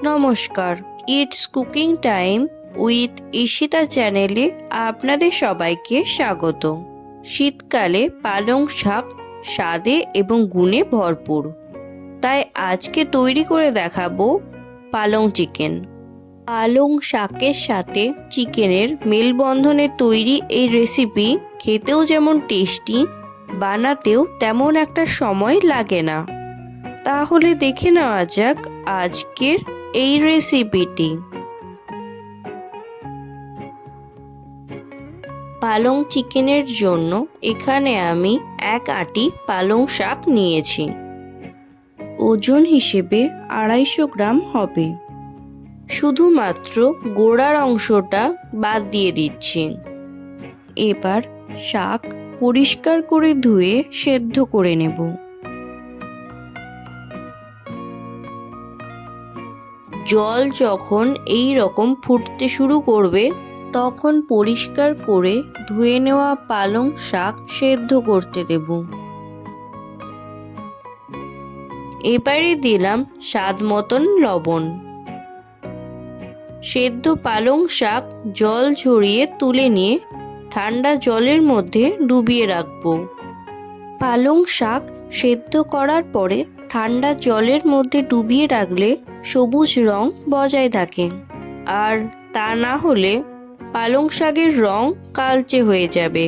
নমস্কার, it's cooking time with Ishita চ্যানেলে আপনাদের সবাইকে স্বাগত। শীতকালে পালং শাক স্বাদে এবং গুণে ভরপুর, তাই আজকে তৈরি করে দেখাবো পালং চিকেন। পালং শাকের সাথে চিকেনের মেলবন্ধনে তৈরি এই রেসিপি খেতেও যেমন টেস্টি, বানাতেও তেমন একটা সময় লাগে না। তাহলে দেখে নেওয়া যাক আজকের এই রেসিপিটি। পালং চিকেনের জন্য এখানে আমি 1 আঁটি পালং শাক নিয়েছি। ওজন হিসেবে 250 গ্রাম হবে। শুধুমাত্র গোড়ার অংশটা বাদ দিয়ে দিচ্ছি। এবার শাক পরিষ্কার করে ধুয়ে সেদ্ধ করে নেব। জল যখন এই রকম ফুটতে শুরু করবে তখন পরিষ্কার করে ধুয়ে নেওয়া পালং শাক সেদ্ধ করতে দেব। এবারে দিলাম স্বাদ মতন লবণ। সেদ্ধ পালং শাক জল ঝরিয়ে তুলে নিয়ে ঠান্ডা জলের মধ্যে ডুবিয়ে রাখবো। পালং শাক সেদ্ধ করার পরে ঠান্ডা জলের মধ্যে ডুবিয়ে রাখলে সবুজ রং বজায় থাকে, আর তা না হলে পালং শাকের রং কালচে হয়ে যাবে।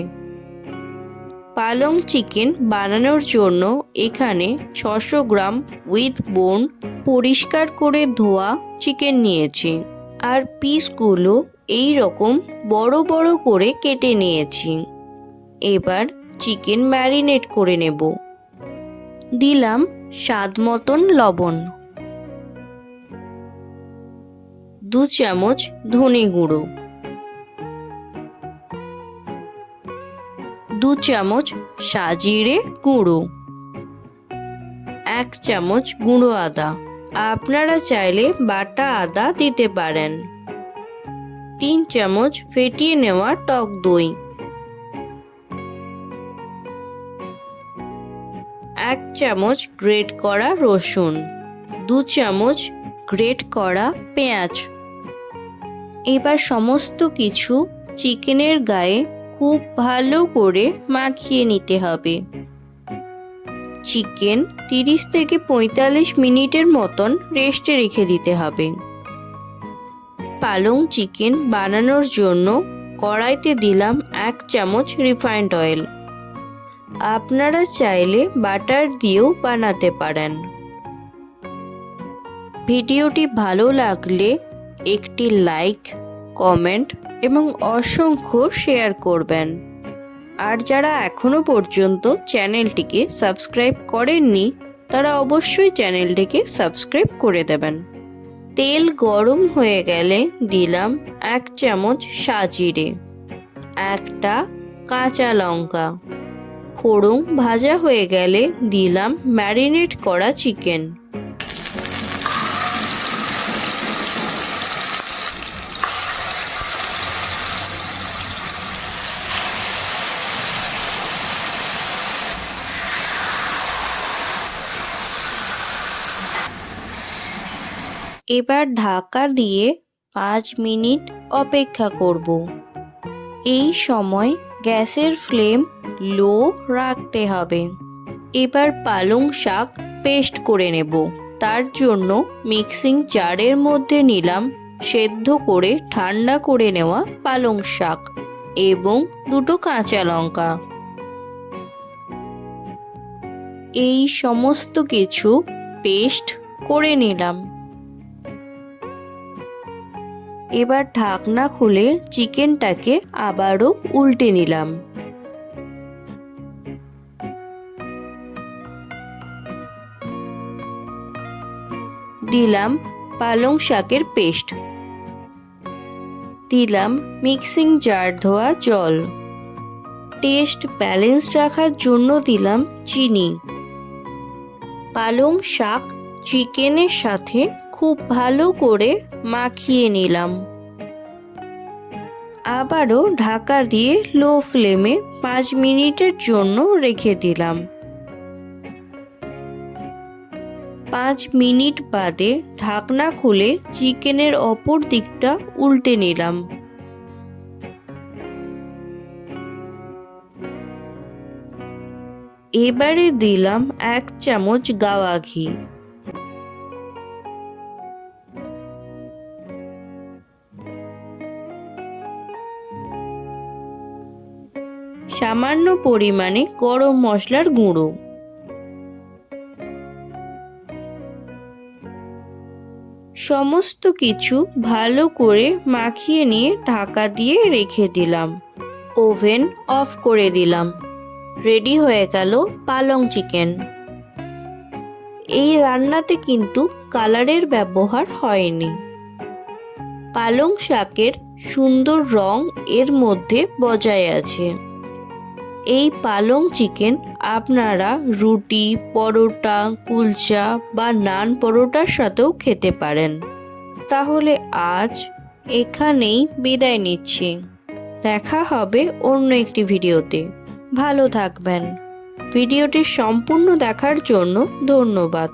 পালং চিকেন বানানোর জন্য এখানে 600 গ্রাম উইথ বোন পরিষ্কার করে ধোয়া চিকেন নিয়েছি, আর পিসগুলো এই রকম বড় বড় করে কেটে নিয়েছি। এবার চিকেন ম্যারিনেট করে নেব। দিলাম স্বাদ মতন লবণ, 2 চামচ ধনে গুঁড়ো, 2 চামচ সাজিরে গুঁড়ো, 1 চামচ গুঁড়ো আদা, আপনারা চাইলে বাটা আদা দিতে পারেন, 3 চামচ ফেটিয়ে নেওয়া টক দই, 1 চামচ গ্রেট করা রসুন, 2 চামচ গ্রেট করা পেঁয়াজ। এবার সমস্ত কিছু চিকেনের গায়ে খুব ভালো করে মাখিয়ে নিতে হবে। চিকেন 30 থেকে 45 মিনিটের মতন রেস্টে রেখে দিতে হবে। পালং চিকেন বানানোর জন্য কড়াইতে দিলাম 1 চামচ রিফাইন্ড অয়েল। আপনারা চাইলে বাটার দিয়েও বানাতে পারেন। ভিডিওটি ভালো লাগলে একটি লাইক, কমেন্ট এবং অসংখ্য শেয়ার করবেন। আর যারা এখনো পর্যন্ত চ্যানেলটিকে সাবস্ক্রাইব করেননি তারা অবশ্যই চ্যানেলটিকে সাবস্ক্রাইব করে দেবেন। তেল গরম হয়ে গেলে দিলাম 1 চামচ সাজিরে, 1টা কাঁচা লঙ্কা। ফোড়ন ভাজা হয়ে গেলে দিলাম ম্যারিনেট করা চিকেন। এবার ঢাকা দিয়ে 5 মিনিট অপেক্ষা করব। এই সময় গ্যাসের ফ্লেম লো রাখতে হবে। এবার পালং শাক পেস্ট করে নেব। তার জন্য মিক্সিং জারের মধ্যে নিলাম সেদ্ধ করে ঠান্ডা করে নেওয়া পালং শাক এবং 2টো কাঁচা লঙ্কা। এই সমস্ত কিছু পেস্ট করে নিলাম। এবার ঢাকনা খুলে চিকেনটাকে আবারও উল্টে নিলাম। দিলাম পালং শাকের পেস্ট, দিলাম মিক্সিং জার ধোয়া জল, টেস্ট ব্যালেন্স রাখার জন্য দিলাম চিনি। পালং শাক চিকেনের সাথে খুব ভালো করে মাখিয়ে নিলাম। আবারও ঢাকা দিয়ে লো ফ্লেমে 5 মিনিটের জন্য রেখে দিলাম। 5 মিনিট বাদে ঢাকনা খুলে চিকেনের অপর দিকটা উল্টে নিলাম। এবারে দিলাম 1 চামচ গাওয়া ঘি। সামান্য পরিমাণে গরম মশলার গুঁড়ো। সমস্ত কিছু ভালো করে মাখিয়ে নিয়ে ঢাকা দিয়ে রেখে দিলাম। ওভেন অফ করে দিলাম। রেডি হয়ে গেল পালং চিকেন। এই রান্নাতে কিন্তু কালারের ব্যবহার হয়নি। পালং শাকের সুন্দর রং এর মধ্যে বজায় আছে। এই পালং চিকেন আপনারা রুটি, পরোটা, কুলচা বা নান পরোটার সাথেও খেতে পারেন। তাহলে আজ এখানেই বিদায় নিচ্ছি। দেখা হবে অন্য একটি ভিডিওতে। ভালো থাকবেন। ভিডিওটি সম্পূর্ণ দেখার জন্য ধন্যবাদ।